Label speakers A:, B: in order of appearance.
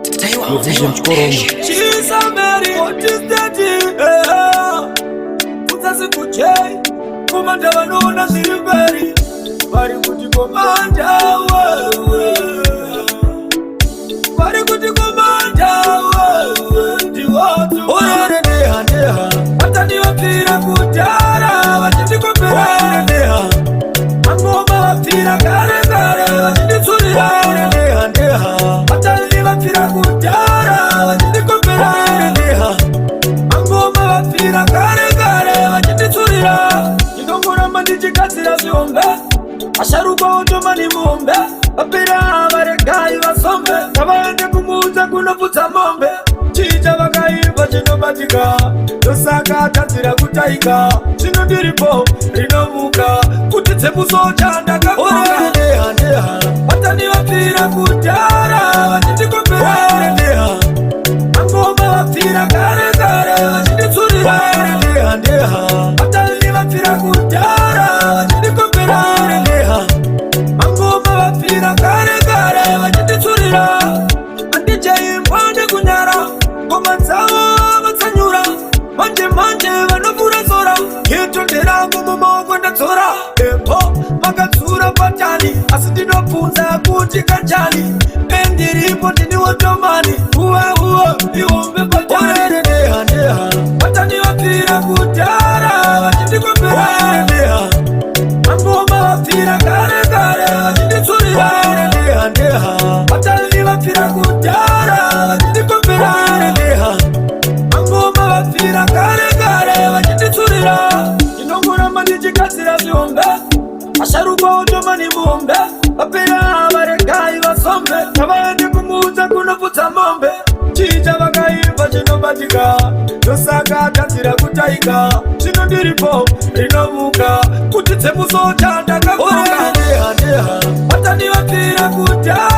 A: Vision Chikoromo.
B: She's a Mary, what is that? Utasi kuchei, kumanda wanona siliberi. Bari kuti komanda wewe. Bari kuti komanda wewe. Ndi watu oyere neha. Watani wapira kutara, watiti kopera. Oyere neha. Angoma wapira kare, watiti surira. Oyere neha. Watani wapira kutara, watiti kopera. Oyere neha. Angoma wapira kare, watiti surira. Ndongora mandiji kasira ziombe. Asharuko utomani muombe. Wapira waregai wasombe. Kabande kumuza kunofuta mombe. Chija wakaiva chinobatika. Dosaka tatira kutaika. Chino diripo rinomuka. Kutitse musoja ndakakuka. Oyere neha. Watani wapira kutara, watiti kopera. Oyere neha. Angoma wapira kare, watiti surira. Oyere neha. Watani wapira kutara, watiti kopera. Oyere neha. Angoma wapira kare, watiti surira. Andije impande kunyara. Ngoma zao batsanyura. Manje vanofura zora. Kitondera ngomomoko ndatsora. Epo makatsura patani. Asi ndinofunza kuti kanjani. Pendiripo ndiniwotomani. Uwe iwombe patani. Oyere neha. Watani wapira kutara, watiti kopera. Oyere neha. Angoma wapira kare, watiti surira. Oyere neha. Watani wapira kutara, watiti kopera. Oyere neha. Angoma wapira kare, watiti surira. Ndongora mandiji kasira ziombe. Asharuko utomani muombe. Wapira waregai wasombe. Kabande kumuza kunofuta mombe. Chija wakaiva chinobatika. Dosaka tatira kutaika. Chino diripo rinomuka. Kutitse musoja ndakakuka. Oyere neha. Watani wapira kutara.